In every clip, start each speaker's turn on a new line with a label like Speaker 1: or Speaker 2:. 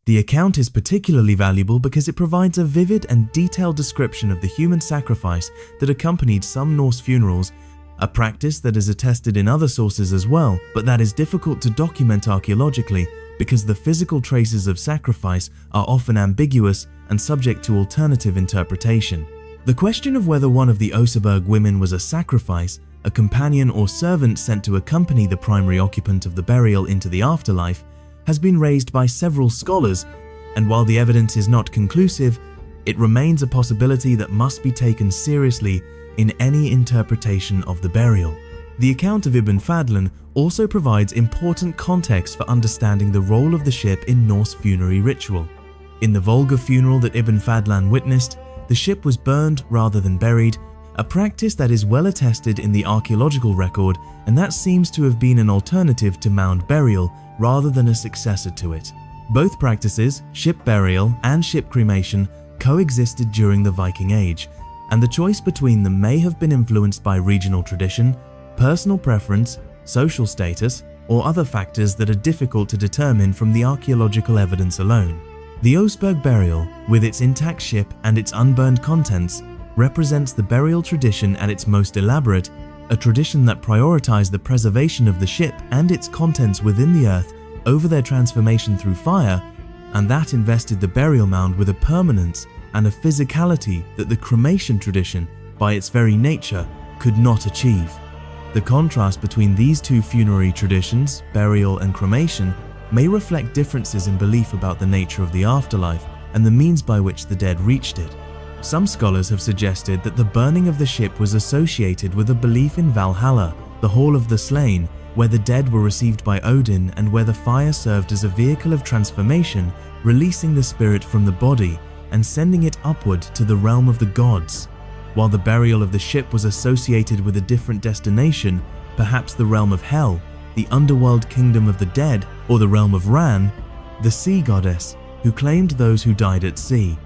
Speaker 1: The account is particularly valuable because it provides a vivid and detailed description of the human sacrifice that accompanied some Norse funerals, a practice that is attested in other sources as well, but that is difficult to document archaeologically because the physical traces of sacrifice are often ambiguous and subject to alternative interpretation. The question of whether one of the Oseberg women was a sacrifice, a companion or servant sent to accompany the primary occupant of the burial into the afterlife, has been raised by several scholars, and while the evidence is not conclusive, it remains a possibility that must be taken seriously in any interpretation of the burial. The account of Ibn Fadlan also provides important context for understanding the role of the ship in Norse funerary ritual. In the Volga funeral that Ibn Fadlan witnessed, the ship was burned rather than buried, a practice that is well attested in the archaeological record, and that seems to have been an alternative to mound burial rather than a successor to it. Both practices, ship burial and ship cremation, coexisted during the Viking Age, and the choice between them may have been influenced by regional tradition, personal preference, social status, or other factors that are difficult to determine from the archaeological evidence alone. The Oseberg burial, with its intact ship and its unburned contents, represents the burial tradition at its most elaborate, a tradition that prioritized the preservation of the ship and its contents within the earth over their transformation through fire, and that invested the burial mound with a permanence and a physicality that the cremation tradition, by its very nature, could not achieve. The contrast between these two funerary traditions, burial and cremation, may reflect differences in belief about the nature of the afterlife and the means by which the dead reached it. Some scholars have suggested that the burning of the ship was associated with a belief in Valhalla, the Hall of the Slain, where the dead were received by Odin and where the fire served as a vehicle of transformation, releasing the spirit from the body and sending it upward to the realm of the gods. While the burial of the ship was associated with a different destination, perhaps the realm of Hell, the underworld kingdom of the dead, or the realm of Ran, the sea goddess, who claimed those who died at sea.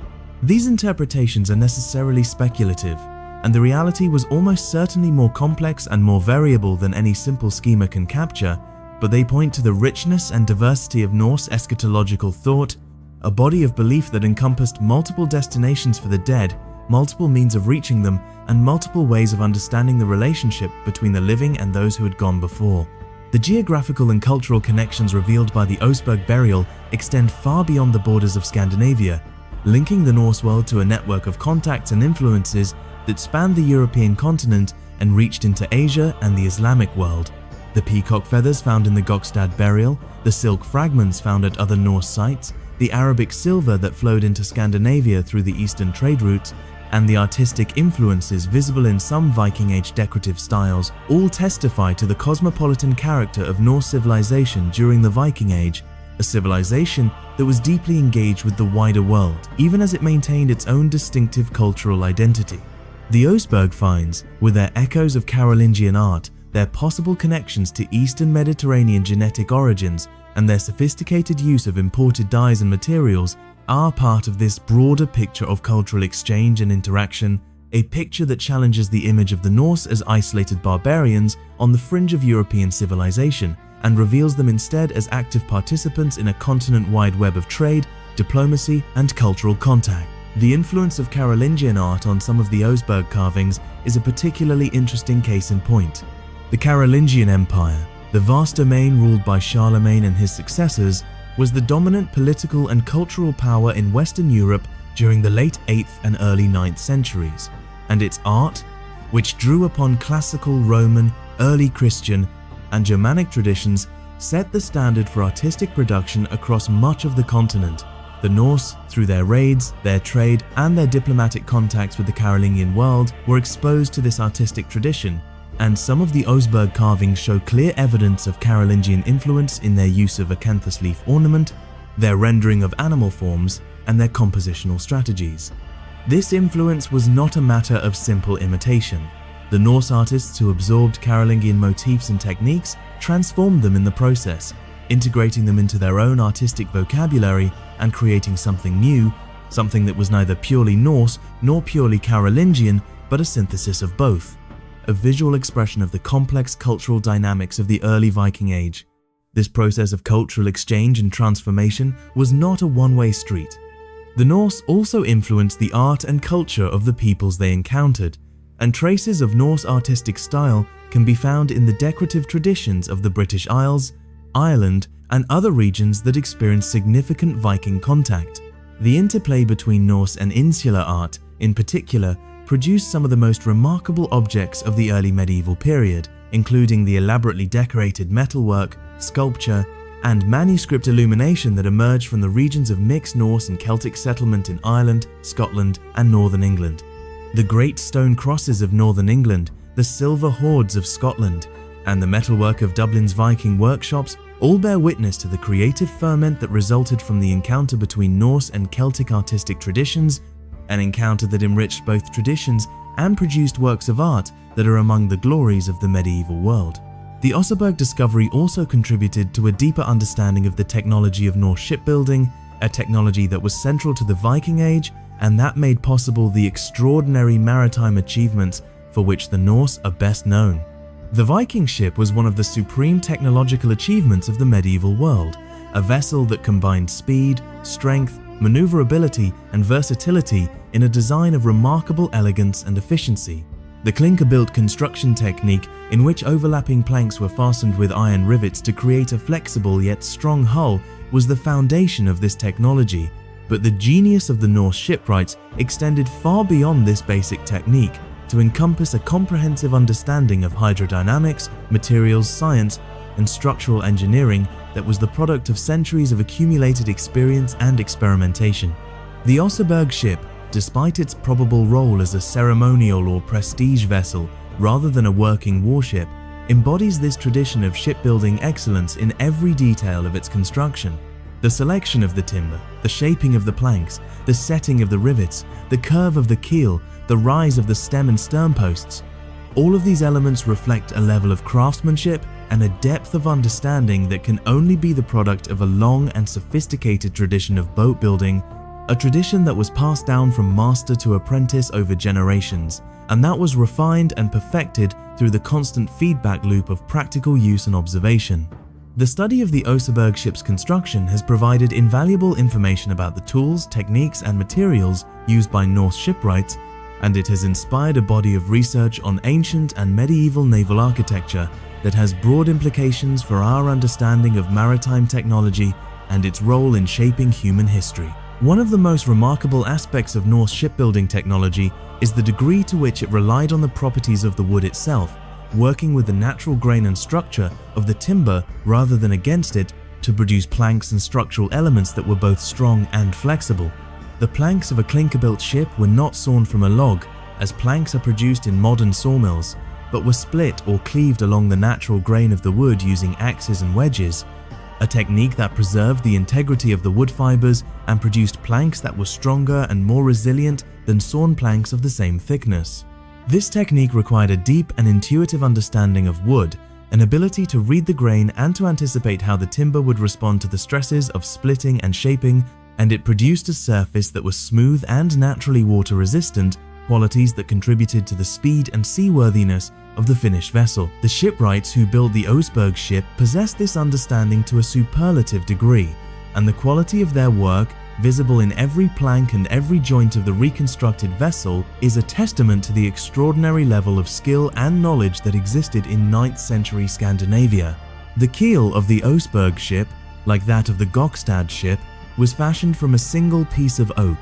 Speaker 1: These interpretations are necessarily speculative, and the reality was almost certainly more complex and more variable than any simple schema can capture, but they point to the richness and diversity of Norse eschatological thought, a body of belief that encompassed multiple destinations for the dead, multiple means of reaching them, and multiple ways of understanding the relationship between the living and those who had gone before. The geographical and cultural connections revealed by the Oseberg burial extend far beyond the borders of Scandinavia, linking the Norse world to a network of contacts and influences that spanned the European continent and reached into Asia and the Islamic world. The peacock feathers found in the Gokstad burial, the silk fragments found at other Norse sites, the Arabic silver that flowed into Scandinavia through the eastern trade routes, and the artistic influences visible in some Viking Age decorative styles all testify to the cosmopolitan character of Norse civilization during the Viking Age, a civilization that was deeply engaged with the wider world, even as it maintained its own distinctive cultural identity. The Oseberg finds, with their echoes of Carolingian art, their possible connections to Eastern Mediterranean genetic origins, and their sophisticated use of imported dyes and materials, are part of this broader picture of cultural exchange and interaction, a picture that challenges the image of the Norse as isolated barbarians on the fringe of European civilization, and reveals them instead as active participants in a continent-wide web of trade, diplomacy, and cultural contact. The influence of Carolingian art on some of the Oseberg carvings is a particularly interesting case in point. The Carolingian Empire, the vast domain ruled by Charlemagne and his successors, was the dominant political and cultural power in Western Europe during the late 8th and early 9th centuries, and its art, which drew upon classical Roman, early Christian, and Germanic traditions, set the standard for artistic production across much of the continent. The Norse, through their raids, their trade, and their diplomatic contacts with the Carolingian world, were exposed to this artistic tradition, and some of the Oseberg carvings show clear evidence of Carolingian influence in their use of acanthus leaf ornament, their rendering of animal forms, and their compositional strategies. This influence was not a matter of simple imitation. The Norse artists who absorbed Carolingian motifs and techniques transformed them in the process, integrating them into their own artistic vocabulary and creating something new, something that was neither purely Norse nor purely Carolingian, but a synthesis of both, a visual expression of the complex cultural dynamics of the early Viking Age. This process of cultural exchange and transformation was not a one-way street. The Norse also influenced the art and culture of the peoples they encountered, and traces of Norse artistic style can be found in the decorative traditions of the British Isles, Ireland, and other regions that experienced significant Viking contact. The interplay between Norse and insular art, in particular, produced some of the most remarkable objects of the early medieval period, including the elaborately decorated metalwork, sculpture, and manuscript illumination that emerged from the regions of mixed Norse and Celtic settlement in Ireland, Scotland, and northern England. The great stone crosses of northern England, the silver hoards of Scotland, and the metalwork of Dublin's Viking workshops all bear witness to the creative ferment that resulted from the encounter between Norse and Celtic artistic traditions, an encounter that enriched both traditions and produced works of art that are among the glories of the medieval world. The Oseberg discovery also contributed to a deeper understanding of the technology of Norse shipbuilding, a technology that was central to the Viking Age and that made possible the extraordinary maritime achievements for which the Norse are best known. The Viking ship was one of the supreme technological achievements of the medieval world, a vessel that combined speed, strength, maneuverability, and versatility in a design of remarkable elegance and efficiency. The clinker-built construction technique, in which overlapping planks were fastened with iron rivets to create a flexible yet strong hull, was the foundation of this technology. But the genius of the Norse shipwrights extended far beyond this basic technique to encompass a comprehensive understanding of hydrodynamics, materials science, and structural engineering that was the product of centuries of accumulated experience and experimentation. The Oseberg ship, despite its probable role as a ceremonial or prestige vessel rather than a working warship, embodies this tradition of shipbuilding excellence in every detail of its construction. The selection of the timber, the shaping of the planks, the setting of the rivets, the curve of the keel, the rise of the stem and stern posts. All of these elements reflect a level of craftsmanship and a depth of understanding that can only be the product of a long and sophisticated tradition of boat building, a tradition that was passed down from master to apprentice over generations, and that was refined and perfected through the constant feedback loop of practical use and observation. The study of the Oseberg ship's construction has provided invaluable information about the tools, techniques, and materials used by Norse shipwrights, and it has inspired a body of research on ancient and medieval naval architecture that has broad implications for our understanding of maritime technology and its role in shaping human history. One of the most remarkable aspects of Norse shipbuilding technology is the degree to which it relied on the properties of the wood itself, working with the natural grain and structure of the timber rather than against it to produce planks and structural elements that were both strong and flexible. The planks of a clinker-built ship were not sawn from a log, as planks are produced in modern sawmills, but were split or cleaved along the natural grain of the wood using axes and wedges, a technique that preserved the integrity of the wood fibers and produced planks that were stronger and more resilient than sawn planks of the same thickness. This technique required a deep and intuitive understanding of wood, an ability to read the grain and to anticipate how the timber would respond to the stresses of splitting and shaping, and it produced a surface that was smooth and naturally water resistant, qualities that contributed to the speed and seaworthiness of the finished vessel. The shipwrights who built the Oseberg ship possessed this understanding to a superlative degree, and the quality of their work, visible in every plank and every joint of the reconstructed vessel, is a testament to the extraordinary level of skill and knowledge that existed in 9th century Scandinavia. The keel of the Oseberg ship, like that of the Gokstad ship, was fashioned from a single piece of oak,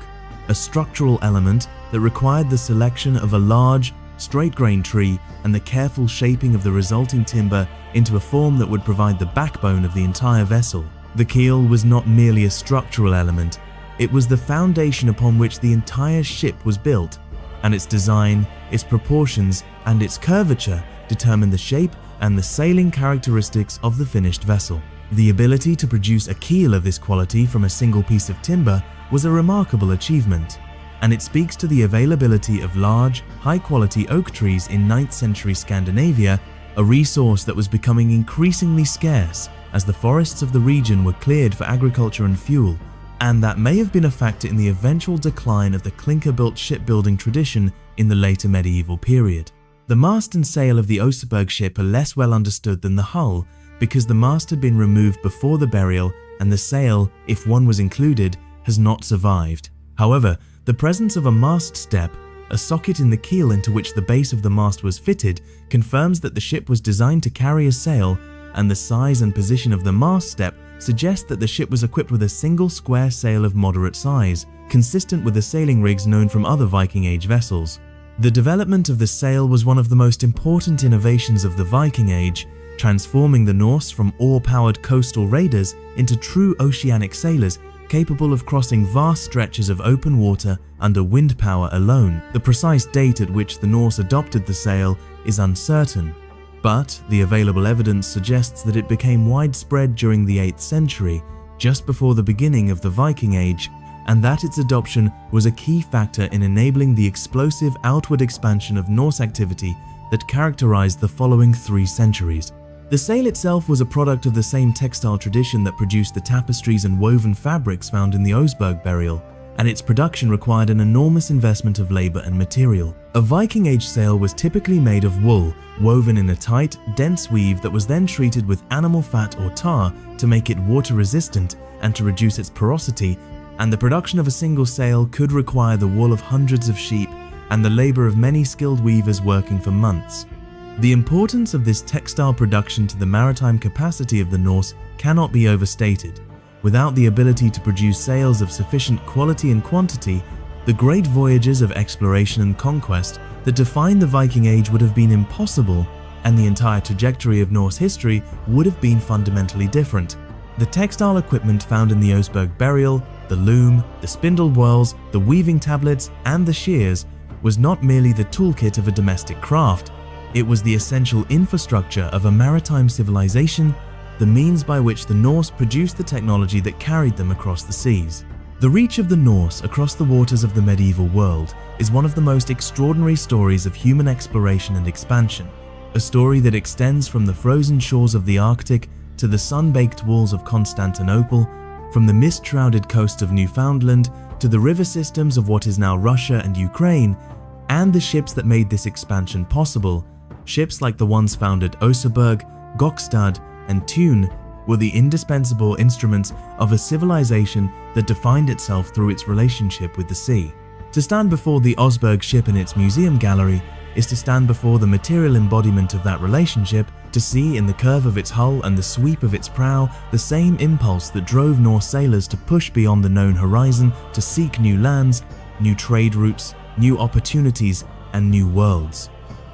Speaker 1: a structural element that required the selection of a large, straight-grained tree and the careful shaping of the resulting timber into a form that would provide the backbone of the entire vessel. The keel was not merely a structural element, it was the foundation upon which the entire ship was built, and its design, its proportions, and its curvature determined the shape and the sailing characteristics of the finished vessel. The ability to produce a keel of this quality from a single piece of timber was a remarkable achievement, and it speaks to the availability of large, high-quality oak trees in 9th century Scandinavia, a resource that was becoming increasingly scarce as the forests of the region were cleared for agriculture and fuel, and that may have been a factor in the eventual decline of the clinker-built shipbuilding tradition in the later medieval period. The mast and sail of the Oseberg ship are less well understood than the hull, because the mast had been removed before the burial and the sail, if one was included, has not survived. However, the presence of a mast step, a socket in the keel into which the base of the mast was fitted, confirms that the ship was designed to carry a sail, and the size and position of the mast step suggest that the ship was equipped with a single square sail of moderate size, consistent with the sailing rigs known from other Viking Age vessels. The development of the sail was one of the most important innovations of the Viking Age, transforming the Norse from oar-powered coastal raiders into true oceanic sailors capable of crossing vast stretches of open water under wind power alone. The precise date at which the Norse adopted the sail is uncertain, but the available evidence suggests that it became widespread during the 8th century, just before the beginning of the Viking Age, and that its adoption was a key factor in enabling the explosive outward expansion of Norse activity that characterized the following 3 centuries. The sail itself was a product of the same textile tradition that produced the tapestries and woven fabrics found in the Oseberg burial, and its production required an enormous investment of labor and material. A Viking Age sail was typically made of wool, woven in a tight, dense weave that was then treated with animal fat or tar to make it water resistant and to reduce its porosity, and the production of a single sail could require the wool of hundreds of sheep and the labor of many skilled weavers working for months. The importance of this textile production to the maritime capacity of the Norse cannot be overstated. Without the ability to produce sails of sufficient quality and quantity, the great voyages of exploration and conquest that defined the Viking Age would have been impossible, and the entire trajectory of Norse history would have been fundamentally different. The textile equipment found in the Oseberg burial, the loom, the spindle whorls, the weaving tablets, and the shears was not merely the toolkit of a domestic craft. It was the essential infrastructure of a maritime civilization, the means by which the Norse produced the technology that carried them across the seas. The reach of the Norse across the waters of the medieval world is one of the most extraordinary stories of human exploration and expansion, a story that extends from the frozen shores of the Arctic to the sun-baked walls of Constantinople, from the mist-shrouded coast of Newfoundland to the river systems of what is now Russia and Ukraine, and the ships that made this expansion possible. Ships like the ones found at Oseberg, Gokstad, and Thun were the indispensable instruments of a civilization that defined itself through its relationship with the sea. To stand before the Oseberg ship in its museum gallery is to stand before the material embodiment of that relationship, to see in the curve of its hull and the sweep of its prow the same impulse that drove Norse sailors to push beyond the known horizon, to seek new lands, new trade routes, new opportunities, and new worlds.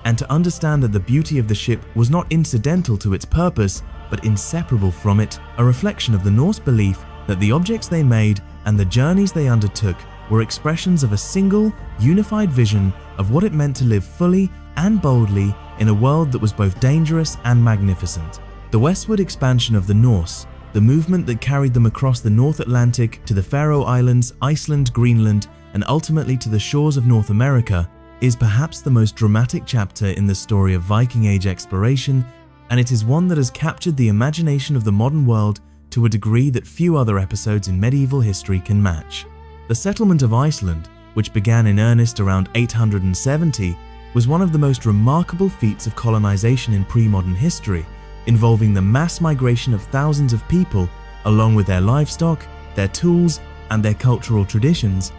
Speaker 1: And to understand that the beauty of the ship was not incidental to its purpose, but inseparable from it, a reflection of the Norse belief that the objects they made and the journeys they undertook were expressions of a single, unified vision of what it meant to live fully and boldly in a world that was both dangerous and magnificent. The westward expansion of the Norse, the movement that carried them across the North Atlantic to the Faroe Islands, Iceland, Greenland, and ultimately to the shores of North America, is perhaps the most dramatic chapter in the story of Viking Age exploration, and it is one that has captured the imagination of the modern world to a degree that few other episodes in medieval history can match. The settlement of Iceland, which began in earnest around 870, was one of the most remarkable feats of colonization in pre-modern history, involving the mass migration of thousands of people, along with their livestock, their tools, and their cultural traditions,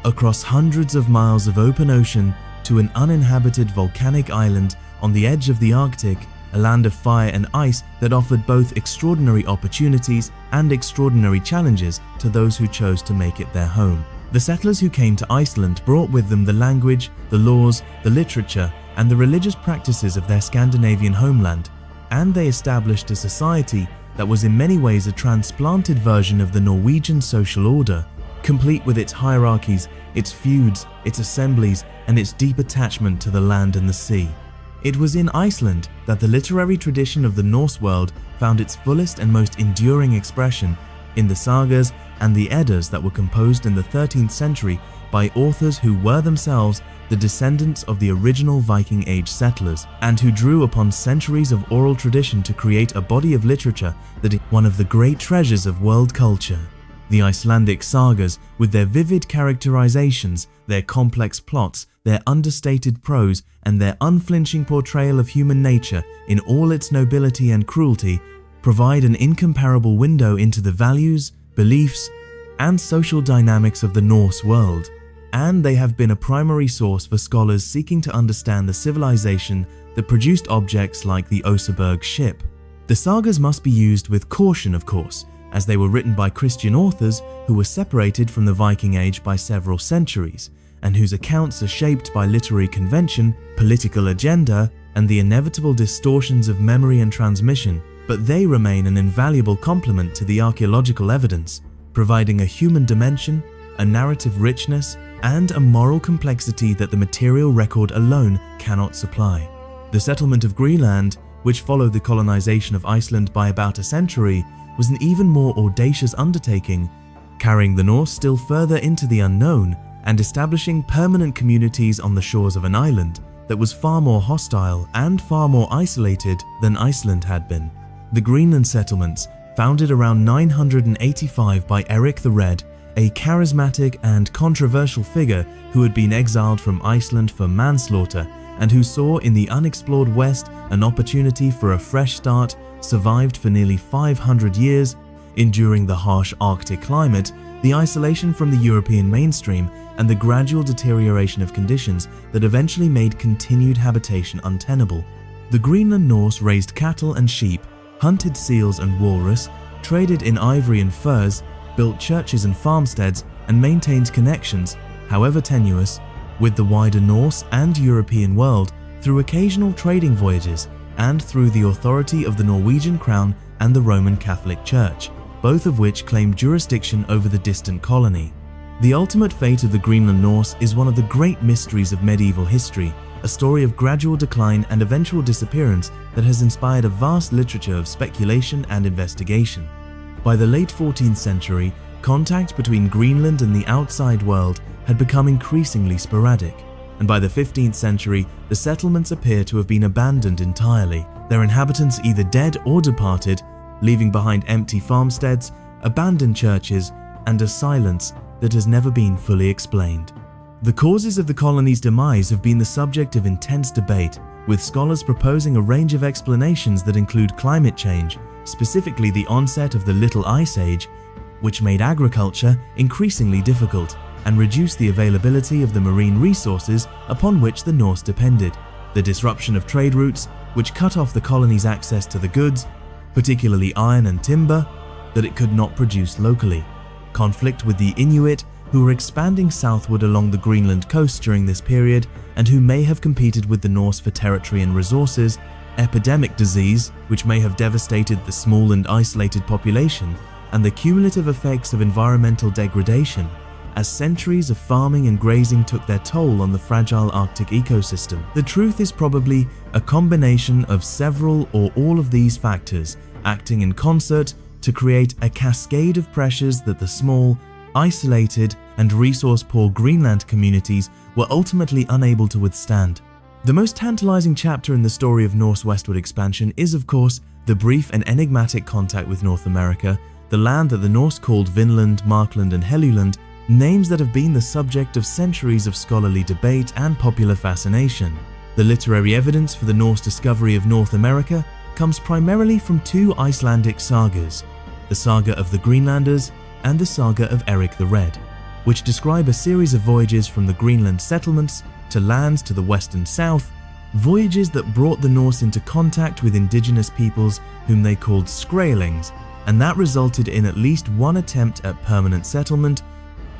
Speaker 1: across hundreds of miles of open ocean to an uninhabited volcanic island on the edge of the Arctic, a land of fire and ice that offered both extraordinary opportunities and extraordinary challenges to those who chose to make it their home. The settlers who came to Iceland brought with them the language, the laws, the literature, and the religious practices of their Scandinavian homeland, and they established a society that was in many ways a transplanted version of the Norwegian social order, complete with its hierarchies, its feuds, its assemblies, and its deep attachment to the land and the sea. It was in Iceland that the literary tradition of the Norse world found its fullest and most enduring expression in the sagas and the Eddas that were composed in the 13th century by authors who were themselves the descendants of the original Viking Age settlers, and who drew upon centuries of oral tradition to create a body of literature that is one of the great treasures of world culture. The Icelandic sagas, with their vivid characterizations, their complex plots, their understated prose, and their unflinching portrayal of human nature in all its nobility and cruelty, provide an incomparable window into the values, beliefs, and social dynamics of the Norse world, and they have been a primary source for scholars seeking to understand the civilization that produced objects like the Oseberg ship. The sagas must be used with caution, of course, as they were written by Christian authors who were separated from the Viking Age by several centuries, and whose accounts are shaped by literary convention, political agenda, and the inevitable distortions of memory and transmission, but they remain an invaluable complement to the archaeological evidence, providing a human dimension, a narrative richness, and a moral complexity that the material record alone cannot supply. The settlement of Greenland, which followed the colonization of Iceland by about a century, was an even more audacious undertaking, carrying the Norse still further into the unknown and establishing permanent communities on the shores of an island that was far more hostile and far more isolated than Iceland had been. The Greenland settlements, founded around 985 by Eric the Red, a charismatic and controversial figure who had been exiled from Iceland for manslaughter and who saw in the unexplored West an opportunity for a fresh start, survived for nearly 500 years, enduring the harsh Arctic climate, the isolation from the European mainstream, and the gradual deterioration of conditions that eventually made continued habitation untenable. The Greenland Norse raised cattle and sheep, hunted seals and walrus, traded in ivory and furs, built churches and farmsteads, and maintained connections, however tenuous, with the wider Norse and European world through occasional trading voyages and through the authority of the Norwegian crown and the Roman Catholic Church, both of which claimed jurisdiction over the distant colony. The ultimate fate of the Greenland Norse is one of the great mysteries of medieval history, a story of gradual decline and eventual disappearance that has inspired a vast literature of speculation and investigation. By the late 14th century, contact between Greenland and the outside world had become increasingly sporadic, and by the 15th century, the settlements appear to have been abandoned entirely, their inhabitants either dead or departed, leaving behind empty farmsteads, abandoned churches, and a silence that has never been fully explained. The causes of the colony's demise have been the subject of intense debate, with scholars proposing a range of explanations that include climate change, specifically the onset of the Little Ice Age, which made agriculture increasingly difficult and reduced the availability of the marine resources upon which the Norse depended, the disruption of trade routes, which cut off the colony's access to the goods, particularly iron and timber, that it could not produce locally, conflict with the Inuit, who were expanding southward along the Greenland coast during this period and who may have competed with the Norse for territory and resources, epidemic disease, which may have devastated the small and isolated population, and the cumulative effects of environmental degradation, as centuries of farming and grazing took their toll on the fragile Arctic ecosystem. The truth is probably a combination of several or all of these factors acting in concert to create a cascade of pressures that the small, isolated, and resource-poor Greenland communities were ultimately unable to withstand. The most tantalizing chapter in the story of Norse westward expansion is, of course, the brief and enigmatic contact with North America, the land that the Norse called Vinland, Markland, and Helluland, names that have been the subject of centuries of scholarly debate and popular fascination. The literary evidence for the Norse discovery of North America comes primarily from two Icelandic sagas, the Saga of the Greenlanders and the Saga of Eric the Red, which describe a series of voyages from the Greenland settlements to lands to the west and south, voyages that brought the Norse into contact with indigenous peoples whom they called Skraelings, and that resulted in at least one attempt at permanent settlement,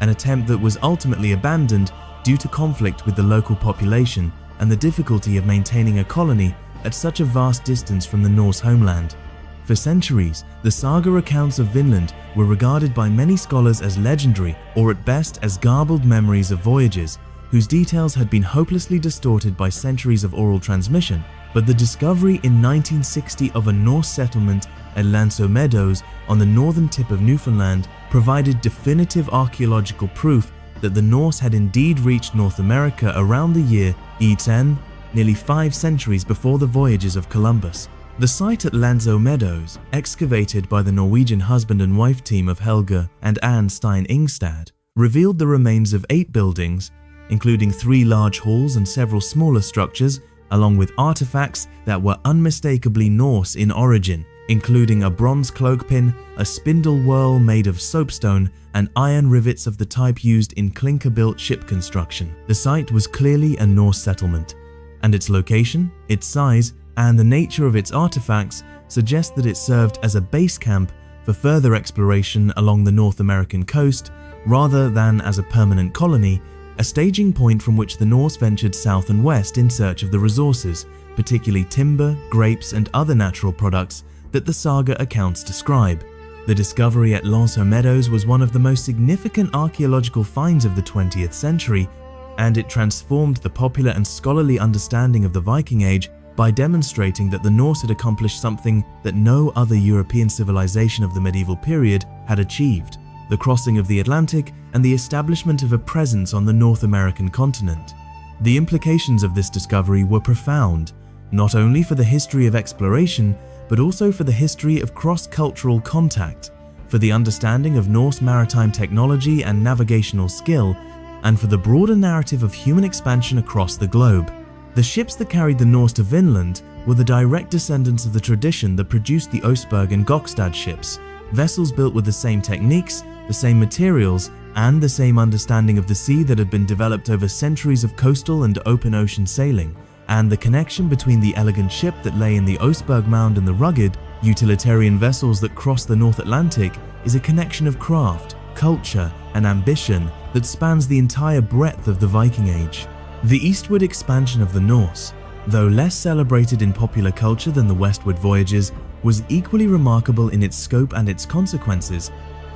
Speaker 1: an attempt that was ultimately abandoned due to conflict with the local population and the difficulty of maintaining a colony at such a vast distance from the Norse homeland. For centuries, the saga accounts of Vinland were regarded by many scholars as legendary or at best as garbled memories of voyages whose details had been hopelessly distorted by centuries of oral transmission, but the discovery in 1960 of a Norse settlement at Lanso Meadows on the northern tip of Newfoundland provided definitive archaeological proof that the Norse had indeed reached North America around the year E10, nearly 5 centuries before the voyages of Columbus. The site at Lanso Meadows, excavated by the Norwegian husband and wife team of Helge and Anne Stein Yggdrasil, revealed the remains of 8 buildings, including 3 large halls and several smaller structures, along with artifacts that were unmistakably Norse in origin, including a bronze cloakpin, a spindle whorl made of soapstone, and iron rivets of the type used in clinker-built ship construction. The site was clearly a Norse settlement, and its location, its size, and the nature of its artifacts suggest that it served as a base camp for further exploration along the North American coast rather than as a permanent colony, a staging point from which the Norse ventured south and west in search of the resources, particularly timber, grapes, and other natural products that the saga accounts describe. The discovery at L'Anse aux Meadows was one of the most significant archaeological finds of the 20th century, and it transformed the popular and scholarly understanding of the Viking Age by demonstrating that the Norse had accomplished something that no other European civilization of the medieval period had achieved: the crossing of the Atlantic and the establishment of a presence on the North American continent. The implications of this discovery were profound, not only for the history of exploration, but also for the history of cross-cultural contact, for the understanding of Norse maritime technology and navigational skill, and for the broader narrative of human expansion across the globe. The ships that carried the Norse to Vinland were the direct descendants of the tradition that produced the Oseberg and Gokstad ships, vessels built with the same techniques, the same materials, and the same understanding of the sea that had been developed over centuries of coastal and open ocean sailing. And the connection between the elegant ship that lay in the Oseberg mound and the rugged, utilitarian vessels that crossed the North Atlantic is a connection of craft, culture, and ambition that spans the entire breadth of the Viking Age. The eastward expansion of the Norse, though less celebrated in popular culture than the westward voyages, was equally remarkable in its scope and its consequences,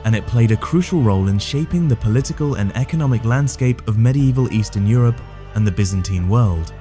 Speaker 1: and it played a crucial role in shaping the political and economic landscape of medieval Eastern Europe and the Byzantine world.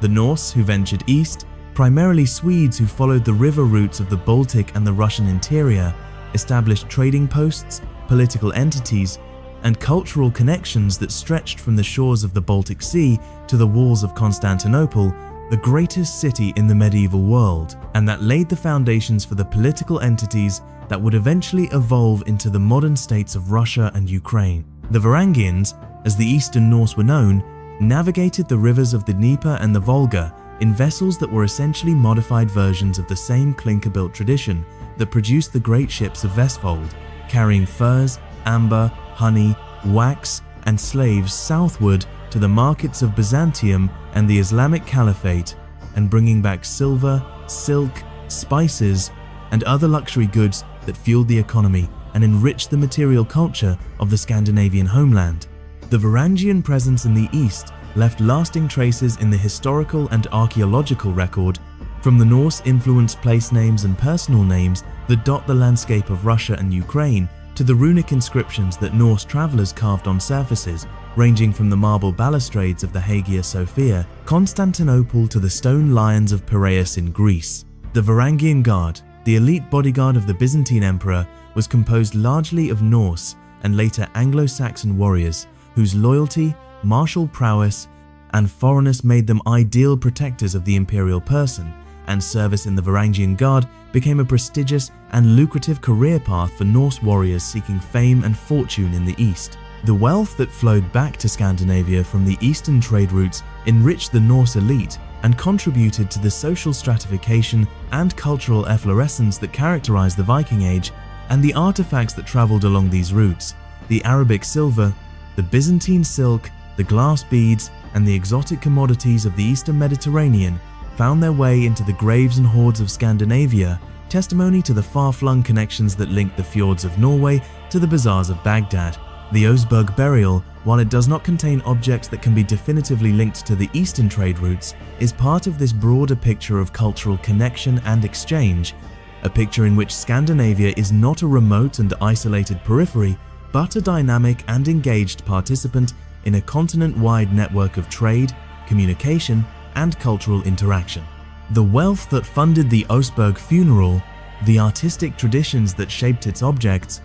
Speaker 1: The Norse who ventured east, primarily Swedes who followed the river routes of the Baltic and the Russian interior, established trading posts, political entities, and cultural connections that stretched from the shores of the Baltic Sea to the walls of Constantinople, the greatest city in the medieval world, and that laid the foundations for the political entities that would eventually evolve into the modern states of Russia and Ukraine. The Varangians, as the Eastern Norse were known, navigated the rivers of the Dnieper and the Volga in vessels that were essentially modified versions of the same clinker-built tradition that produced the great ships of Vestfold, carrying furs, amber, honey, wax, and slaves southward to the markets of Byzantium and the Islamic Caliphate, and bringing back silver, silk, spices, and other luxury goods that fueled the economy and enriched the material culture of the Scandinavian homeland. The Varangian presence in the east left lasting traces in the historical and archaeological record, from the Norse-influenced place names and personal names that dot the landscape of Russia and Ukraine to the runic inscriptions that Norse travelers carved on surfaces, ranging from the marble balustrades of the Hagia Sophia, Constantinople to the stone lions of Piraeus in Greece. The Varangian Guard, the elite bodyguard of the Byzantine Emperor, was composed largely of Norse and later Anglo-Saxon warriors, whose loyalty, martial prowess, and foreignness made them ideal protectors of the imperial person, and service in the Varangian Guard became a prestigious and lucrative career path for Norse warriors seeking fame and fortune in the East. The wealth that flowed back to Scandinavia from the eastern trade routes enriched the Norse elite and contributed to the social stratification and cultural efflorescence that characterized the Viking Age, and the artifacts that traveled along these routes, the Arabic silver, the Byzantine silk, the glass beads, and the exotic commodities of the Eastern Mediterranean found their way into the graves and hoards of Scandinavia, testimony to the far-flung connections that linked the fjords of Norway to the bazaars of Baghdad. The Oseberg burial, while it does not contain objects that can be definitively linked to the eastern trade routes, is part of this broader picture of cultural connection and exchange, a picture in which Scandinavia is not a remote and isolated periphery, but a dynamic and engaged participant in a continent-wide network of trade, communication, and cultural interaction. The wealth that funded the Oseberg funeral, the artistic traditions that shaped its objects,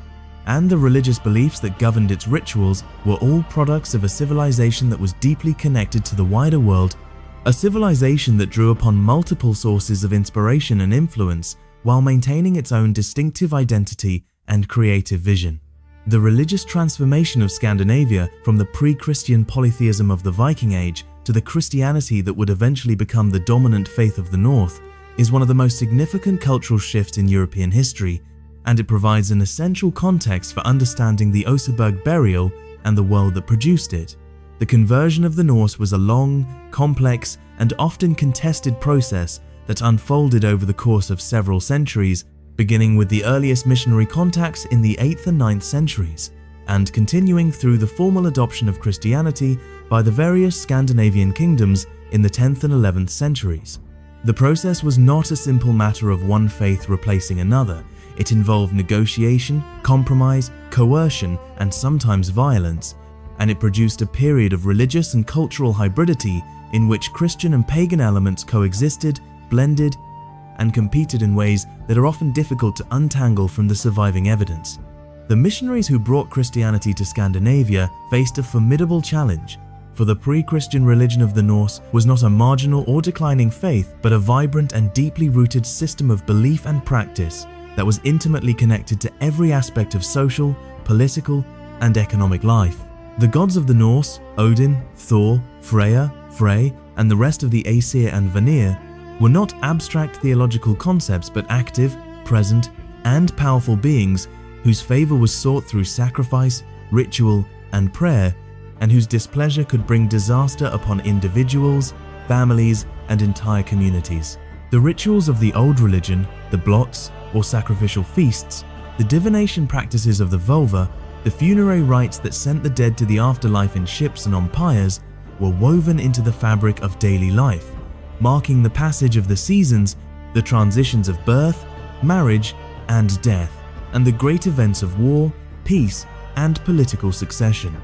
Speaker 1: and the religious beliefs that governed its rituals were all products of a civilization that was deeply connected to the wider world, a civilization that drew upon multiple sources of inspiration and influence while maintaining its own distinctive identity and creative vision. The religious transformation of Scandinavia from the pre-Christian polytheism of the Viking Age to the Christianity that would eventually become the dominant faith of the North is one of the most significant cultural shifts in European history, and it provides an essential context for understanding the Oseberg burial and the world that produced it. The conversion of the Norse was a long, complex, and often contested process that unfolded over the course of several centuries, beginning with the earliest missionary contacts in the 8th and 9th centuries, and continuing through the formal adoption of Christianity by the various Scandinavian kingdoms in the 10th and 11th centuries. The process was not a simple matter of one faith replacing another. It involved negotiation, compromise, coercion, and sometimes violence, and it produced a period of religious and cultural hybridity in which Christian and pagan elements coexisted, blended, and competed in ways that are often difficult to untangle from the surviving evidence. The missionaries who brought Christianity to Scandinavia faced a formidable challenge, for the pre-Christian religion of the Norse was not a marginal or declining faith, but a vibrant and deeply rooted system of belief and practice that was intimately connected to every aspect of social, political, and economic life. The gods of the Norse, Odin, Thor, Freya, Frey, and the rest of the Aesir and Vanir, were not abstract theological concepts but active, present, and powerful beings whose favor was sought through sacrifice, ritual, and prayer, and whose displeasure could bring disaster upon individuals, families, and entire communities. The rituals of the old religion, the blots, or sacrificial feasts, the divination practices of the vulva, the funerary rites that sent the dead to the afterlife in ships and on pyres, were woven into the fabric of daily life, marking the passage of the seasons, the transitions of birth, marriage, and death, and the great events of war, peace, and political succession.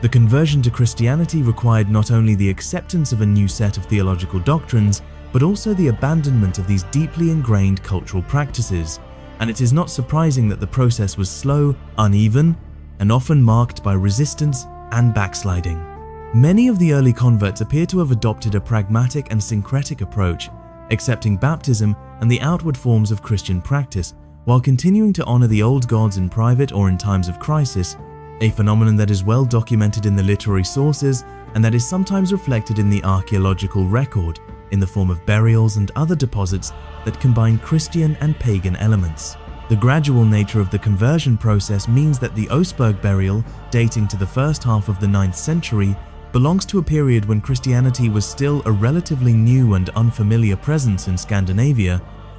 Speaker 1: The conversion to Christianity required not only the acceptance of a new set of theological doctrines, but also the abandonment of these deeply ingrained cultural practices, and it is not surprising that the process was slow, uneven, and often marked by resistance and backsliding. Many of the early converts appear to have adopted a pragmatic and syncretic approach, accepting baptism and the outward forms of Christian practice, while continuing to honor the old gods in private or in times of crisis, a phenomenon that is well documented in the literary sources and that is sometimes reflected in the archaeological record in the form of burials and other deposits that combine Christian and pagan elements. The gradual nature of the conversion process means that the Oseberg burial, dating to the first half of the 9th century, belongs to a period when Christianity was still a relatively new and unfamiliar presence in Scandinavia,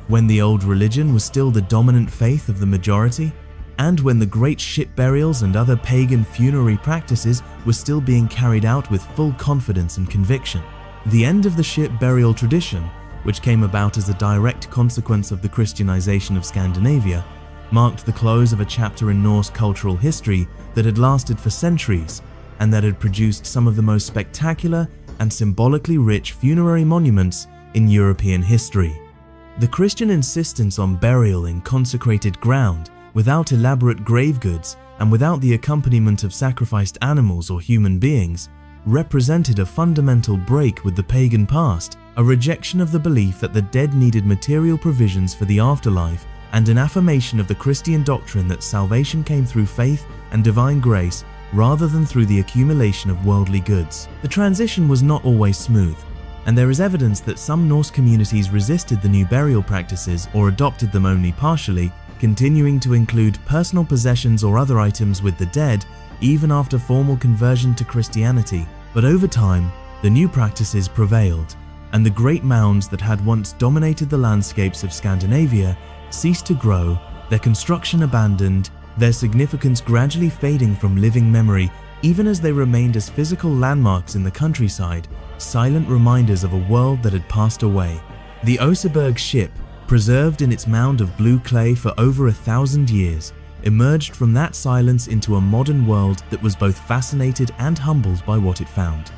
Speaker 1: when the old religion was still the dominant faith of the majority, and when the great ship burials and other pagan funerary practices were still being carried out with full confidence and conviction. The end of the ship burial tradition, which came about as a direct consequence of the Christianization of Scandinavia, marked the close of a chapter in Norse cultural history that had lasted for centuries and that had produced some of the most spectacular and symbolically rich funerary monuments in European history. The Christian insistence on burial in consecrated ground without elaborate grave goods and without the accompaniment of sacrificed animals or human beings represented a fundamental break with the pagan past, a rejection of the belief that the dead needed material provisions for the afterlife, and an affirmation of the Christian doctrine that salvation came through faith and divine grace rather than through the accumulation of worldly goods. The transition was not always smooth, and there is evidence that some Norse communities resisted the new burial practices or adopted them only partially, continuing to include personal possessions or other items with the dead even after formal conversion to Christianity. But over time, the new practices prevailed, and the great mounds that had once dominated the landscapes of Scandinavia ceased to grow, their construction abandoned, their significance gradually fading from living memory, even as they remained as physical landmarks in the countryside, silent reminders of a world that had passed away. The Oseberg ship, preserved in its mound of blue clay for over 1,000 years, emerged from that silence into a modern world that was both fascinated and humbled by what it found.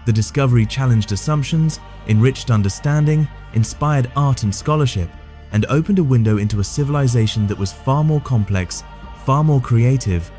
Speaker 1: The discovery challenged assumptions, enriched understanding, inspired art and scholarship, and opened a window into a civilization that was far more complex, far more creative,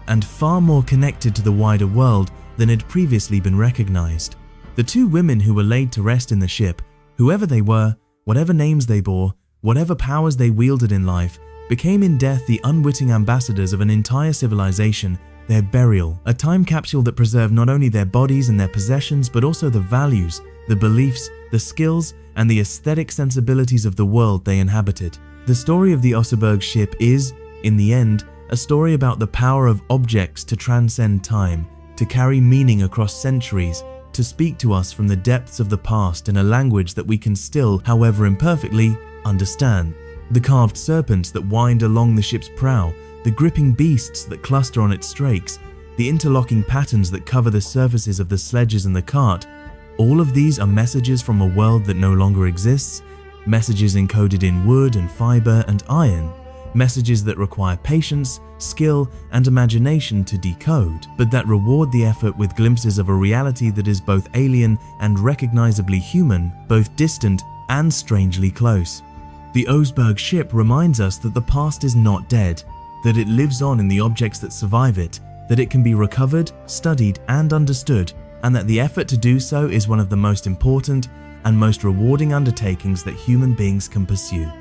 Speaker 1: and far more connected to the wider world than had previously been recognized. The two women who were laid to rest in the ship, whoever they were, whatever names they bore, whatever powers they wielded in life, became in death the unwitting ambassadors of an entire civilization, their burial, a time capsule that preserved not only their bodies and their possessions but also the values, the beliefs, the skills, and the aesthetic sensibilities of the world they inhabited. The story of the Oseberg ship is, in the end, a story about the power of objects to transcend time, to carry meaning across centuries, to speak to us from the depths of the past in a language that we can still, however imperfectly, understand. The carved serpents that wind along the ship's prow, the gripping beasts that cluster on its strakes, the interlocking patterns that cover the surfaces of the sledges and the cart, all of these are messages from a world that no longer exists, messages encoded in wood and fiber and iron, messages that require patience, skill, and imagination to decode, but that reward the effort with glimpses of a reality that is both alien and recognizably human, both distant and strangely close. The Oseberg ship reminds us that the past is not dead, that it lives on in the objects that survive it, that it can be recovered, studied, and understood, and that the effort to do so is one of the most important and most rewarding undertakings that human beings can pursue.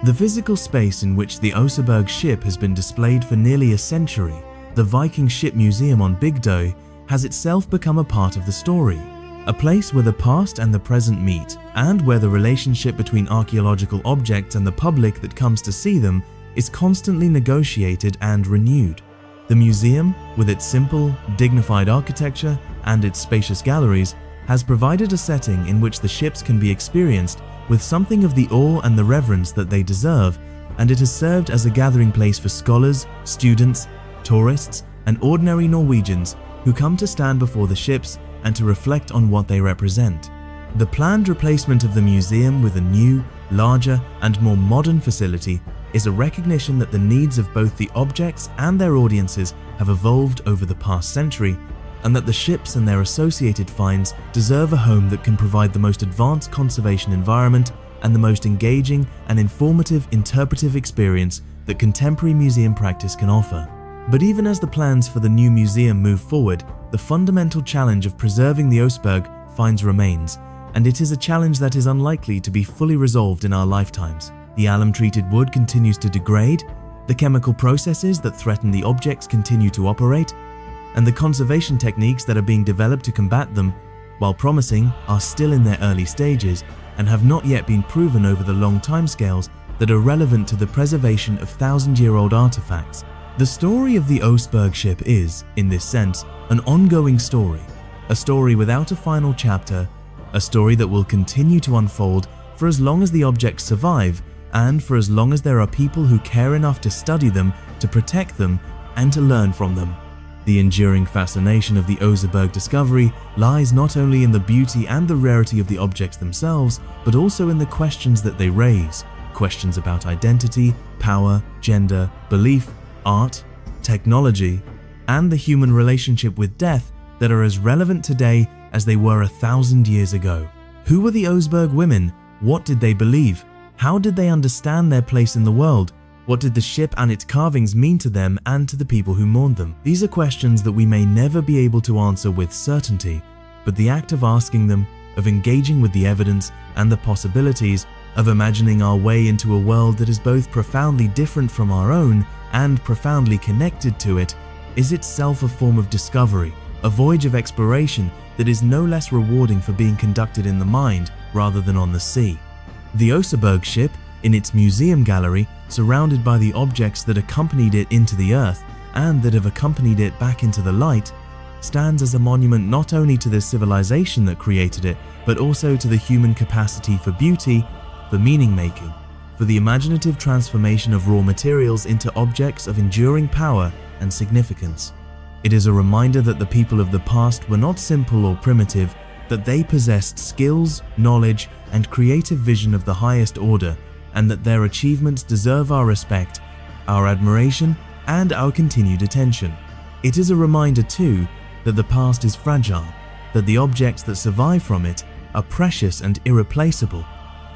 Speaker 1: The physical space in which the Oseberg ship has been displayed for nearly a century, the Viking Ship Museum on Yggdrasil, has itself become a part of the story, a place where the past and the present meet, and where the relationship between archaeological objects and the public that comes to see them is constantly negotiated and renewed. The museum, with its simple, dignified architecture and its spacious galleries, has provided a setting in which the ships can be experienced with something of the awe and the reverence that they deserve, and it has served as a gathering place for scholars, students, tourists, and ordinary Norwegians who come to stand before the ships and to reflect on what they represent. The planned replacement of the museum with a new, larger, and more modern facility is a recognition that the needs of both the objects and their audiences have evolved over the past century, and that the ships and their associated finds deserve a home that can provide the most advanced conservation environment and the most engaging and informative interpretive experience that contemporary museum practice can offer. But even as the plans for the new museum move forward, the fundamental challenge of preserving the Oseberg finds remains, and it is a challenge that is unlikely to be fully resolved in our lifetimes. The alum-treated wood continues to degrade, the chemical processes that threaten the objects continue to operate, and the conservation techniques that are being developed to combat them, while promising, are still in their early stages and have not yet been proven over the long timescales that are relevant to the preservation of thousand-year-old artifacts. The story of the Oseberg ship is, in this sense, an ongoing story, a story without a final chapter, a story that will continue to unfold for as long as the objects survive and for as long as there are people who care enough to study them, to protect them, and to learn from them. The enduring fascination of the Oseberg discovery lies not only in the beauty and the rarity of the objects themselves, but also in the questions that they raise, questions about identity, power, gender, belief, art, technology, and the human relationship with death that are as relevant today as they were 1,000 years ago. Who were the Oseberg women? What did they believe? How did they understand their place in the world? What did the ship and its carvings mean to them and to the people who mourned them? These are questions that we may never be able to answer with certainty, but the act of asking them, of engaging with the evidence and the possibilities, of imagining our way into a world that is both profoundly different from our own and profoundly connected to it, is itself a form of discovery, a voyage of exploration that is no less rewarding for being conducted in the mind rather than on the sea. The Oseberg ship, in its museum gallery, surrounded by the objects that accompanied it into the earth and that have accompanied it back into the light, stands as a monument not only to the civilization that created it, but also to the human capacity for beauty, for meaning-making, for the imaginative transformation of raw materials into objects of enduring power and significance. It is a reminder that the people of the past were not simple or primitive, that they possessed skills, knowledge, and creative vision of the highest order, and that their achievements deserve our respect, our admiration, and our continued attention. It is a reminder too that the past is fragile, that the objects that survive from it are precious and irreplaceable,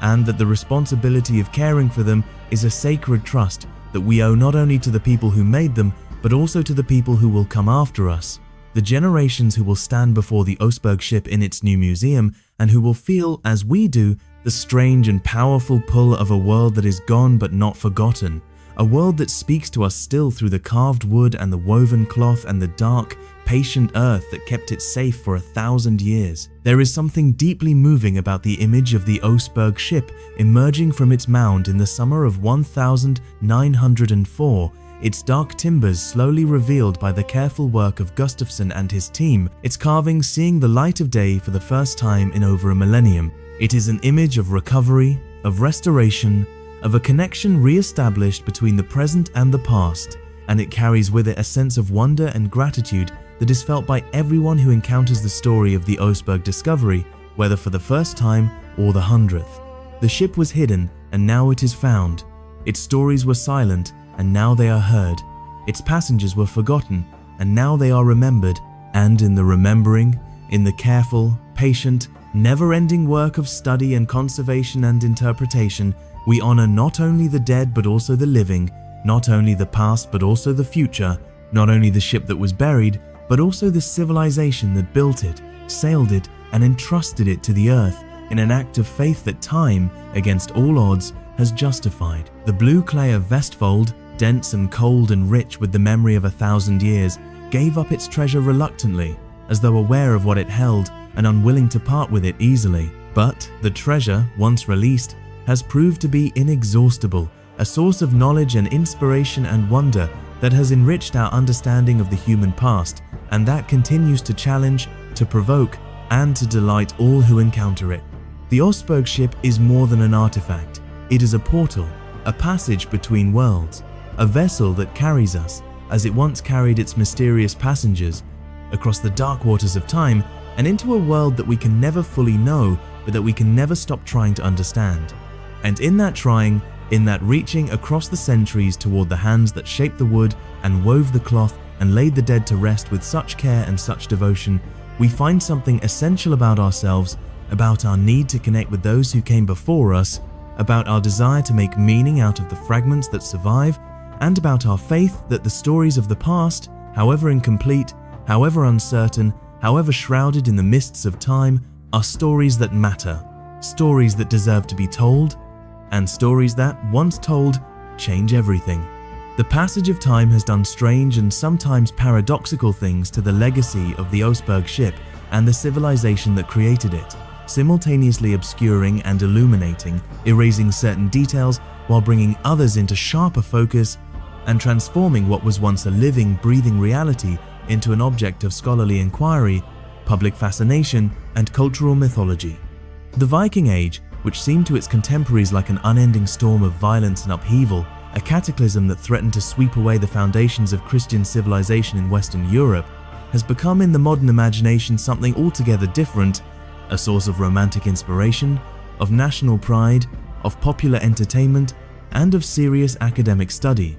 Speaker 1: and that the responsibility of caring for them is a sacred trust that we owe not only to the people who made them, but also to the people who will come after us, the generations who will stand before the Oseberg ship in its new museum and who will feel, as we do, the strange and powerful pull of a world that is gone but not forgotten, a world that speaks to us still through the carved wood and the woven cloth and the dark, patient earth that kept it safe for 1,000 years. There is something deeply moving about the image of the Oseberg ship emerging from its mound in the summer of 1904, its dark timbers slowly revealed by the careful work of Gustafson and his team, its carvings seeing the light of day for the first time in over a millennium. It is an image of recovery, of restoration, of a connection re-established between the present and the past, and it carries with it a sense of wonder and gratitude that is felt by everyone who encounters the story of the Oseberg discovery, whether for the first time or the 100th. The ship was hidden, and now it is found. Its stories were silent, and now they are heard. Its passengers were forgotten, and now they are remembered. And in the remembering, in the careful, patient, never-ending work of study and conservation and interpretation, we honor not only the dead but also the living, not only the past but also the future, not only the ship that was buried, but also the civilization that built it, sailed it, and entrusted it to the earth in an act of faith that time, against all odds, has justified. The blue clay of Vestfold, dense and cold and rich with the memory of 1,000 years, gave up its treasure reluctantly, as though aware of what it held and unwilling to part with it easily. But the treasure, once released, has proved to be inexhaustible, a source of knowledge and inspiration and wonder that has enriched our understanding of the human past, and that continues to challenge, to provoke, and to delight all who encounter it. The Oseberg ship is more than an artifact. It is a portal, a passage between worlds, a vessel that carries us, as it once carried its mysterious passengers, across the dark waters of time and into a world that we can never fully know, but that we can never stop trying to understand. And in that trying, in that reaching across the centuries toward the hands that shaped the wood and wove the cloth and laid the dead to rest with such care and such devotion, we find something essential about ourselves, about our need to connect with those who came before us, about our desire to make meaning out of the fragments that survive, and about our faith that the stories of the past, however incomplete, however uncertain, however shrouded in the mists of time, are stories that matter, stories that deserve to be told, and stories that, once told, change everything. The passage of time has done strange and sometimes paradoxical things to the legacy of the Oseberg ship and the civilization that created it, simultaneously obscuring and illuminating, erasing certain details while bringing others into sharper focus, and transforming what was once a living, breathing reality into an object of scholarly inquiry, public fascination, and cultural mythology. The Viking Age, which seemed to its contemporaries like an unending storm of violence and upheaval, a cataclysm that threatened to sweep away the foundations of Christian civilization in Western Europe, has become in the modern imagination something altogether different, a source of romantic inspiration, of national pride, of popular entertainment, and of serious academic study.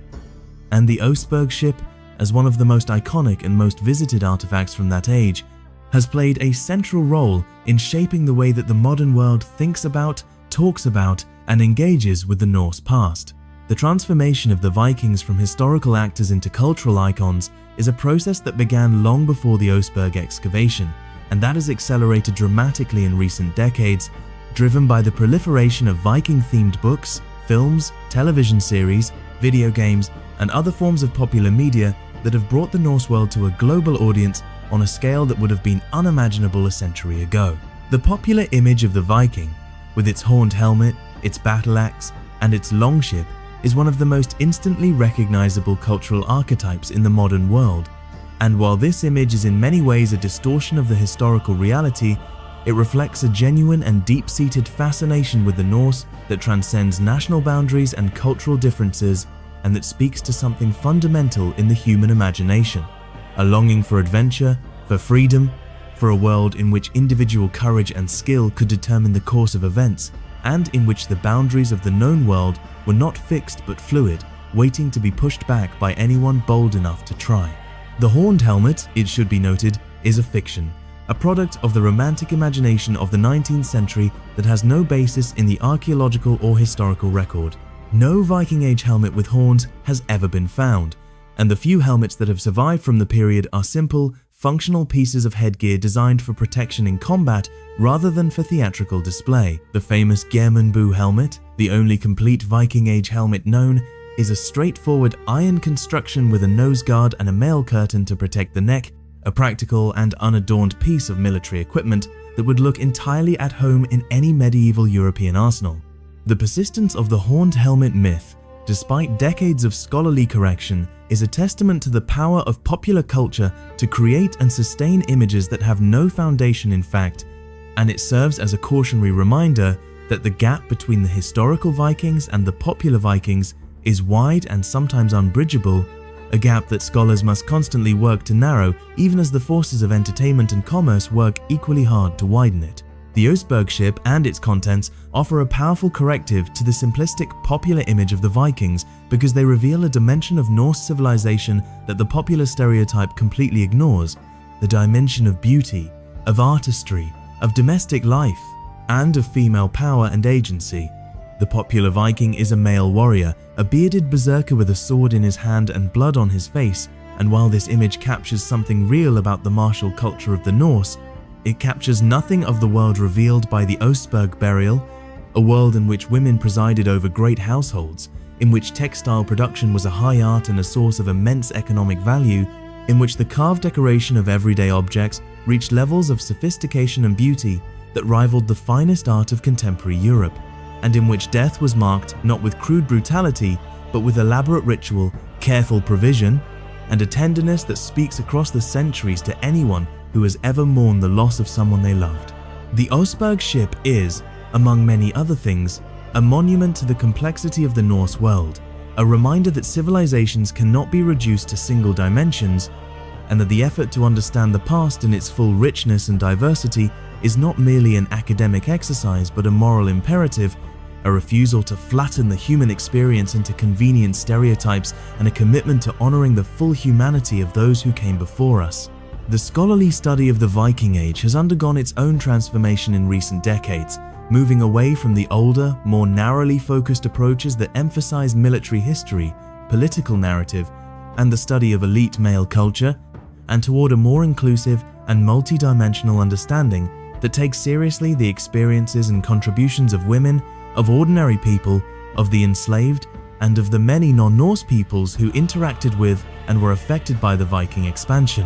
Speaker 1: And the Oseberg ship, as one of the most iconic and most visited artifacts from that age, has played a central role in shaping the way that the modern world thinks about, talks about, and engages with the Norse past. The transformation of the Vikings from historical actors into cultural icons is a process that began long before the Oseberg excavation, and that has accelerated dramatically in recent decades, driven by the proliferation of Viking-themed books, films, television series, video games, and other forms of popular media that have brought the Norse world to a global audience on a scale that would have been unimaginable a century ago. The popular image of the Viking, with its horned helmet, its battle axe, and its longship, is one of the most instantly recognizable cultural archetypes in the modern world. And while this image is in many ways a distortion of the historical reality, it reflects a genuine and deep-seated fascination with the Norse that transcends national boundaries and cultural differences, and that speaks to something fundamental in the human imagination: a longing for adventure, for freedom, for a world in which individual courage and skill could determine the course of events, and in which the boundaries of the known world were not fixed but fluid, waiting to be pushed back by anyone bold enough to try. The horned helmet, it should be noted, is a fiction, a product of the romantic imagination of the 19th century that has no basis in the archaeological or historical record. No Viking Age helmet with horns has ever been found, and the few helmets that have survived from the period are simple, functional pieces of headgear designed for protection in combat rather than for theatrical display. The famous Geirmundbu helmet, the only complete Viking Age helmet known, is a straightforward iron construction with a nose guard and a mail curtain to protect the neck, a practical and unadorned piece of military equipment that would look entirely at home in any medieval European arsenal. The persistence of the horned helmet myth, despite decades of scholarly correction, is a testament to the power of popular culture to create and sustain images that have no foundation in fact, and it serves as a cautionary reminder that the gap between the historical Vikings and the popular Vikings is wide and sometimes unbridgeable, a gap that scholars must constantly work to narrow even as the forces of entertainment and commerce work equally hard to widen it. The Oseberg ship and its contents offer a powerful corrective to the simplistic popular image of the Vikings because they reveal a dimension of Norse civilization that the popular stereotype completely ignores, the dimension of beauty, of artistry, of domestic life, and of female power and agency. The popular Viking is a male warrior, a bearded berserker with a sword in his hand and blood on his face, and while this image captures something real about the martial culture of the Norse, it captures nothing of the world revealed by the Oseberg burial, a world in which women presided over great households, in which textile production was a high art and a source of immense economic value, in which the carved decoration of everyday objects reached levels of sophistication and beauty that rivaled the finest art of contemporary Europe, and in which death was marked not with crude brutality, but with elaborate ritual, careful provision, and a tenderness that speaks across the centuries to anyone who has ever mourned the loss of someone they loved. The Oseberg ship is, among many other things, a monument to the complexity of the Norse world, a reminder that civilizations cannot be reduced to single dimensions, and that the effort to understand the past in its full richness and diversity is not merely an academic exercise but a moral imperative, a refusal to flatten the human experience into convenient stereotypes, and a commitment to honoring the full humanity of those who came before us. The scholarly study of the Viking Age has undergone its own transformation in recent decades, moving away from the older, more narrowly focused approaches that emphasize military history, political narrative, and the study of elite male culture, and toward a more inclusive and multi-dimensional understanding that takes seriously the experiences and contributions of women, of ordinary people, of the enslaved, and of the many non-Norse peoples who interacted with and were affected by the Viking expansion.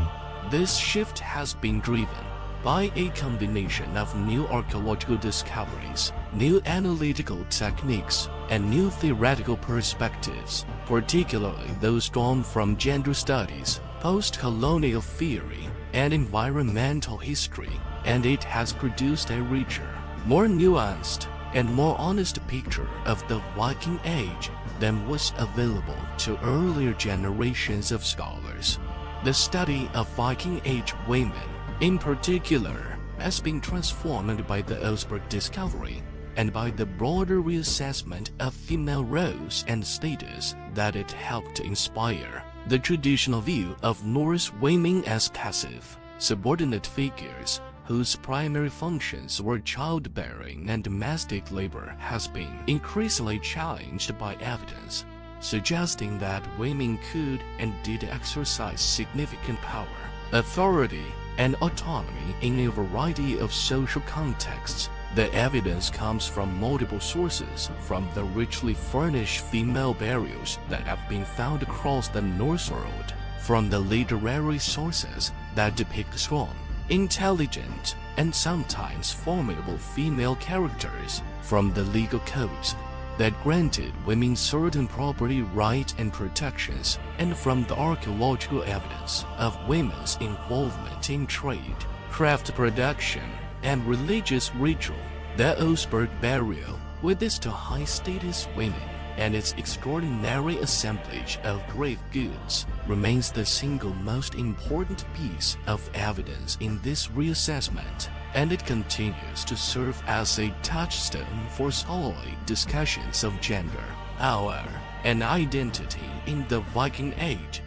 Speaker 2: This shift has been driven by a combination of new archaeological discoveries, new analytical techniques, and new theoretical perspectives, particularly those drawn from gender studies, post-colonial theory, and environmental history, and it has produced a richer, more nuanced, and more honest picture of the Viking Age than was available to earlier generations of scholars. The study of Viking Age women, in particular, has been transformed by the Oseberg discovery and by the broader reassessment of female roles and status that it helped to inspire. The traditional view of Norse women as passive, subordinate figures whose primary functions were childbearing and domestic labor has been increasingly challenged by evidence, suggesting that women could and did exercise significant power, authority, and autonomy in a variety of social contexts. The evidence comes from multiple sources, from the richly furnished female burials that have been found across the Norse world, from the literary sources that depict strong, intelligent, and sometimes formidable female characters, from the legal codes that granted women certain property rights and protections, and from the archaeological evidence of women's involvement in trade, craft production, and religious ritual. The Oseberg burial, with its high-status women and its extraordinary assemblage of grave goods, remains the single most important piece of evidence in this reassessment, and it continues to serve as a touchstone for scholarly discussions of gender, power, and identity in the Viking Age.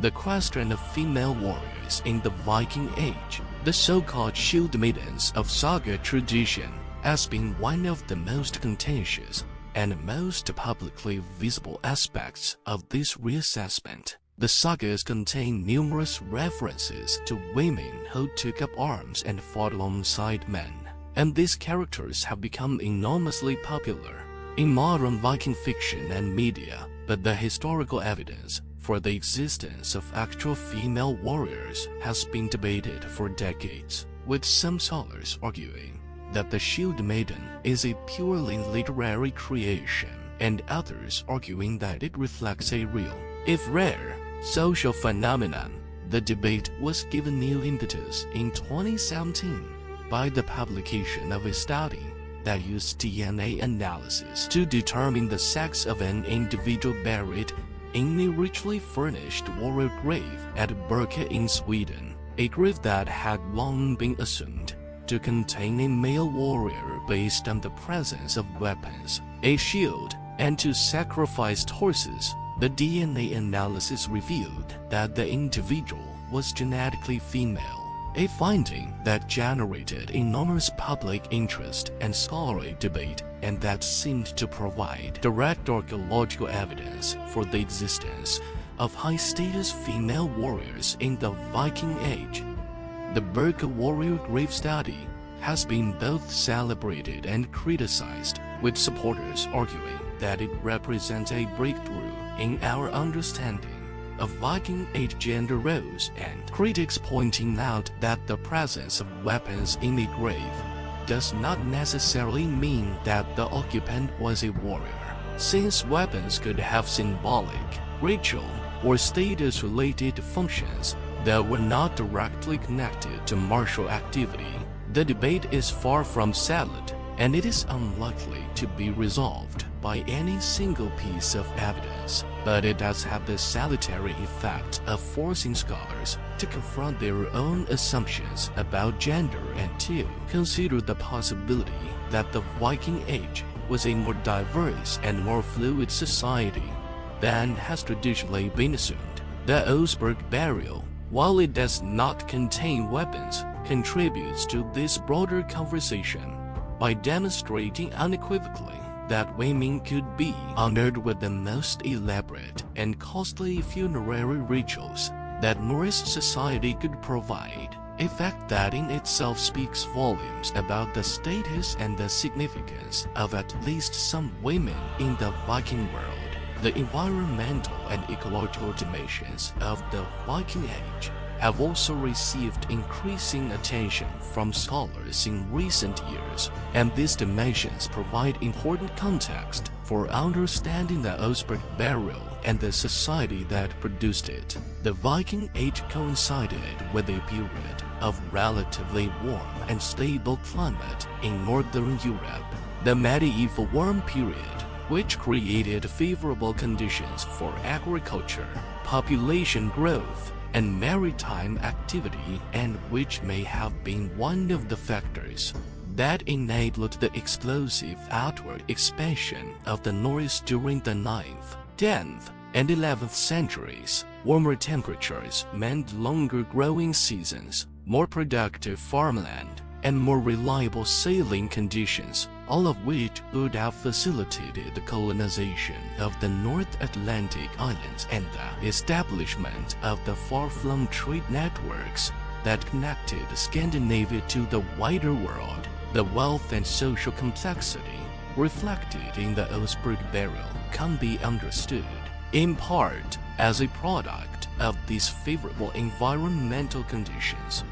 Speaker 2: The question of female warriors in the Viking Age, the so-called shield maidens of saga tradition, has been one of the most contentious and most publicly visible aspects of this reassessment. The sagas contain numerous references to women who took up arms and fought alongside men, and these characters have become enormously popular in modern Viking fiction and media, but the historical evidence for for the existence of actual female warriors has been debated for decades, with some scholars arguing that the Shield Maiden is a purely literary creation, and others arguing that it reflects a real, if rare, social phenomenon. The debate was given new impetus in 2017 by the publication of a study that used DNA analysis to determine the sex of an individual buried in a richly furnished warrior grave at Berka in Sweden, a grave that had long been assumed to contain a male warrior based on the presence of weapons, a shield, and two sacrificed horses. The DNA analysis revealed that the individual was genetically female, a finding that generated enormous public interest and scholarly debate, and that seemed to provide direct archaeological evidence for the existence of high-status female warriors in the Viking Age. The Berka warrior grave study has been both celebrated and criticized, with supporters arguing that it represents a breakthrough in our understanding of Viking Age gender roles, and critics pointing out that the presence of weapons in a grave does not necessarily mean that the occupant was a warrior, since weapons could have symbolic, ritual, or status-related functions that were not directly connected to martial activity. The debate is far from settled, and it is unlikely to be resolved by any single piece of evidence, but it does have the salutary effect of forcing scholars to confront their own assumptions about gender and to consider the possibility that the Viking Age was a more diverse and more fluid society than has traditionally been assumed. The Oseberg burial, while it does not contain weapons, contributes to this broader conversation by demonstrating unequivocally that women could be honored with the most elaborate and costly funerary rituals that Norse society could provide, a fact that in itself speaks volumes about the status and the significance of at least some women in the Viking world. The environmental and ecological dimensions of the Viking Age have also received increasing attention from scholars in recent years, and these dimensions provide important context for understanding the Oseberg burial and the society that produced it. The Viking Age coincided with a period of relatively warm and stable climate in northern Europe. The medieval warm period, which created favorable conditions for agriculture, population growth, and maritime activity, and which may have been one of the factors that enabled the explosive outward expansion of the Norse during the 9th, 10th, and 11th centuries. Warmer temperatures meant longer growing seasons, more productive farmland, and more reliable sailing conditions, all of which would have facilitated the colonization of the North Atlantic islands and the establishment of the far-flung trade networks that connected Scandinavia to the wider world. The wealth and social complexity reflected in the Oseberg burial can be understood, in part, as a product of these favorable environmental conditions,